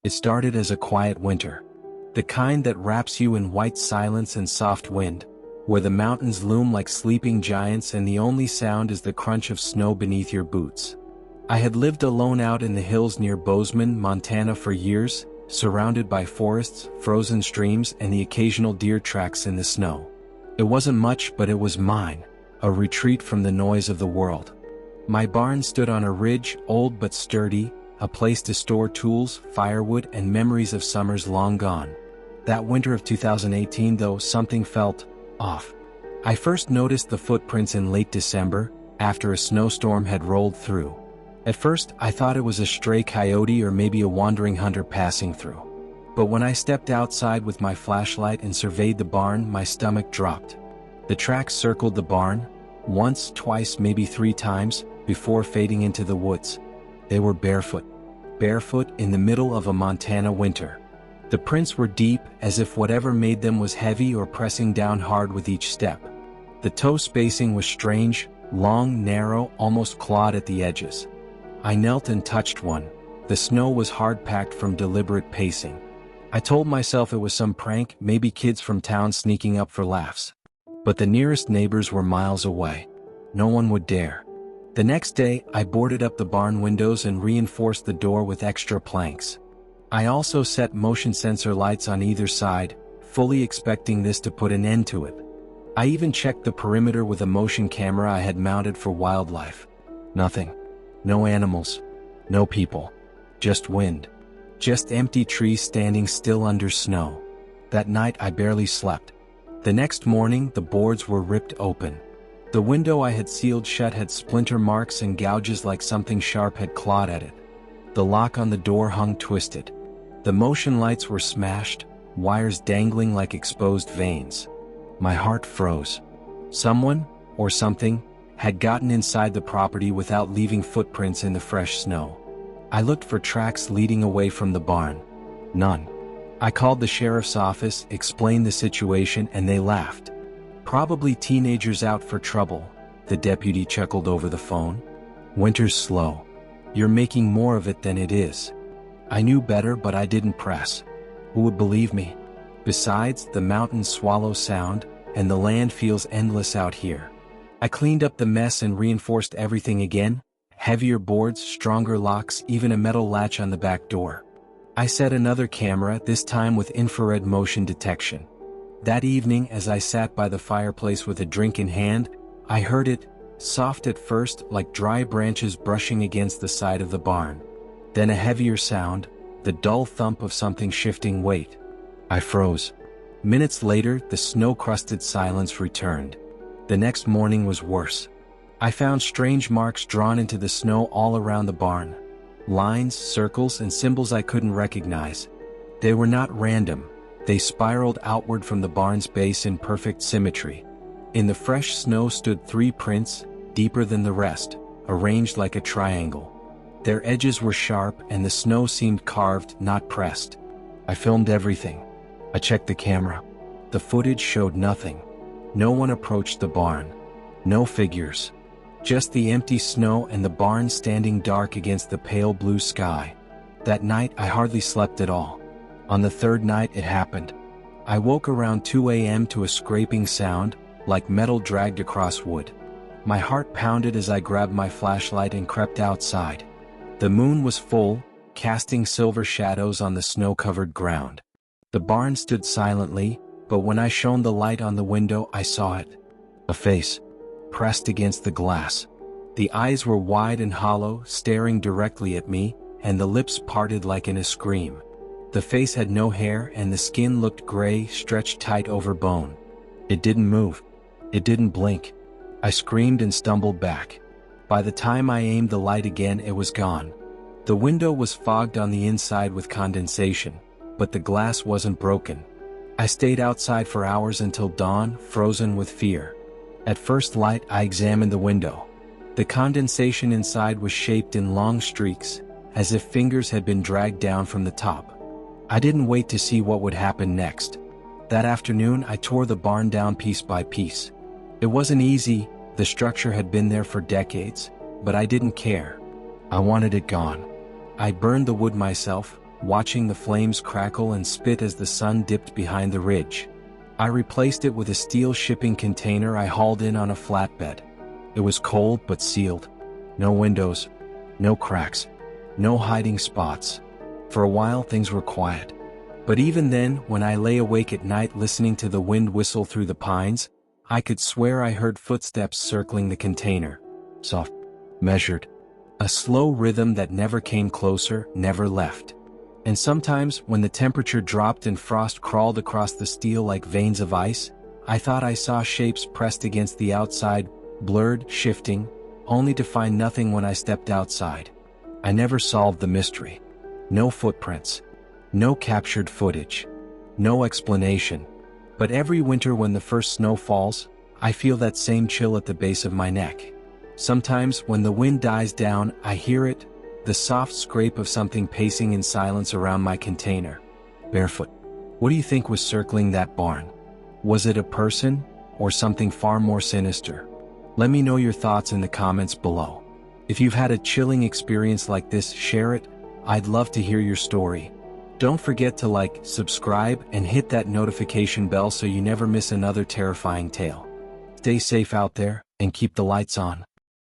It started as a quiet winter. The kind that wraps you in white silence and soft wind, where the mountains loom like sleeping giants and the only sound is the crunch of snow beneath your boots. I had lived alone out in the hills near Bozeman, Montana for years, surrounded by forests, frozen streams, and the occasional deer tracks in the snow. It wasn't much, but it was mine, a retreat from the noise of the world. My barn stood on a ridge, old but sturdy, a place to store tools, firewood, and memories of summers long gone. That winter of 2018, though, something felt off. I first noticed the footprints in late December, after a snowstorm had rolled through. At first, I thought it was a stray coyote or maybe a wandering hunter passing through. But when I stepped outside with my flashlight and surveyed the barn, my stomach dropped. The tracks circled the barn, once, twice, maybe 3 times, before fading into the woods. They were barefoot in the middle of a Montana winter. The prints were deep, as if whatever made them was heavy or pressing down hard with each step. The toe spacing was strange, long, narrow, almost clawed at the edges. I knelt and touched one. The snow was hard-packed from deliberate pacing. I told myself it was some prank, maybe kids from town sneaking up for laughs. But the nearest neighbors were miles away. No one would dare. The next day, I boarded up the barn windows and reinforced the door with extra planks. I also set motion sensor lights on either side, fully expecting this to put an end to it. I even checked the perimeter with a motion camera I had mounted for wildlife. Nothing. No animals. No people. Just wind. Just empty trees standing still under snow. That night I barely slept. The next morning, the boards were ripped open. The window I had sealed shut had splinter marks and gouges like something sharp had clawed at it. The lock on the door hung twisted. The motion lights were smashed, wires dangling like exposed veins. My heart froze. Someone, or something, had gotten inside the property without leaving footprints in the fresh snow. I looked for tracks leading away from the barn. None. I called the sheriff's office, explained the situation, and they laughed. Probably teenagers out for trouble, the deputy chuckled over the phone. Winter's slow. You're making more of it than it is. I knew better, but I didn't press. Who would believe me? Besides, the mountains swallow sound, and the land feels endless out here. I cleaned up the mess and reinforced everything again. Heavier boards, stronger locks, even a metal latch on the back door. I set another camera, this time with infrared motion detection. That evening, as I sat by the fireplace with a drink in hand, I heard it, soft at first, like dry branches brushing against the side of the barn. Then a heavier sound, the dull thump of something shifting weight. I froze. Minutes later, the snow-crusted silence returned. The next morning was worse. I found strange marks drawn into the snow all around the barn. Lines, circles, and symbols I couldn't recognize. They were not random. They spiraled outward from the barn's base in perfect symmetry. In the fresh snow stood 3 prints, deeper than the rest, arranged like a triangle. Their edges were sharp and the snow seemed carved, not pressed. I filmed everything. I checked the camera. The footage showed nothing. No one approached the barn. No figures. Just the empty snow and the barn standing dark against the pale blue sky. That night I hardly slept at all. On the 3rd night it happened. I woke around 2 a.m. to a scraping sound, like metal dragged across wood. My heart pounded as I grabbed my flashlight and crept outside. The moon was full, casting silver shadows on the snow-covered ground. The barn stood silently, but when I shone the light on the window I saw it. A face. Pressed against the glass. The eyes were wide and hollow, staring directly at me, and the lips parted like in a scream. The face had no hair and the skin looked gray, stretched tight over bone. It didn't move. It didn't blink. I screamed and stumbled back. By the time I aimed the light again, it was gone. The window was fogged on the inside with condensation, but the glass wasn't broken. I stayed outside for hours until dawn, frozen with fear. At first light, I examined the window. The condensation inside was shaped in long streaks, as if fingers had been dragged down from the top. I didn't wait to see what would happen next. That afternoon, I tore the barn down piece by piece. It wasn't easy, the structure had been there for decades, but I didn't care. I wanted it gone. I burned the wood myself, watching the flames crackle and spit as the sun dipped behind the ridge. I replaced it with a steel shipping container I hauled in on a flatbed. It was cold but sealed. No windows, no cracks, no hiding spots. For a while things were quiet. But even then, when I lay awake at night listening to the wind whistle through the pines, I could swear I heard footsteps circling the container. Soft, measured. A slow rhythm that never came closer, never left. And sometimes, when the temperature dropped and frost crawled across the steel like veins of ice, I thought I saw shapes pressed against the outside, blurred, shifting, only to find nothing when I stepped outside. I never solved the mystery. No footprints. No captured footage. No explanation. But every winter when the first snow falls, I feel that same chill at the base of my neck. Sometimes, when the wind dies down, I hear it, the soft scrape of something pacing in silence around my container. Barefoot. What do you think was circling that barn? Was it a person, or something far more sinister? Let me know your thoughts in the comments below. If you've had a chilling experience like this, share it. I'd love to hear your story. Don't forget to like, subscribe, and hit that notification bell so you never miss another terrifying tale. Stay safe out there, and keep the lights on.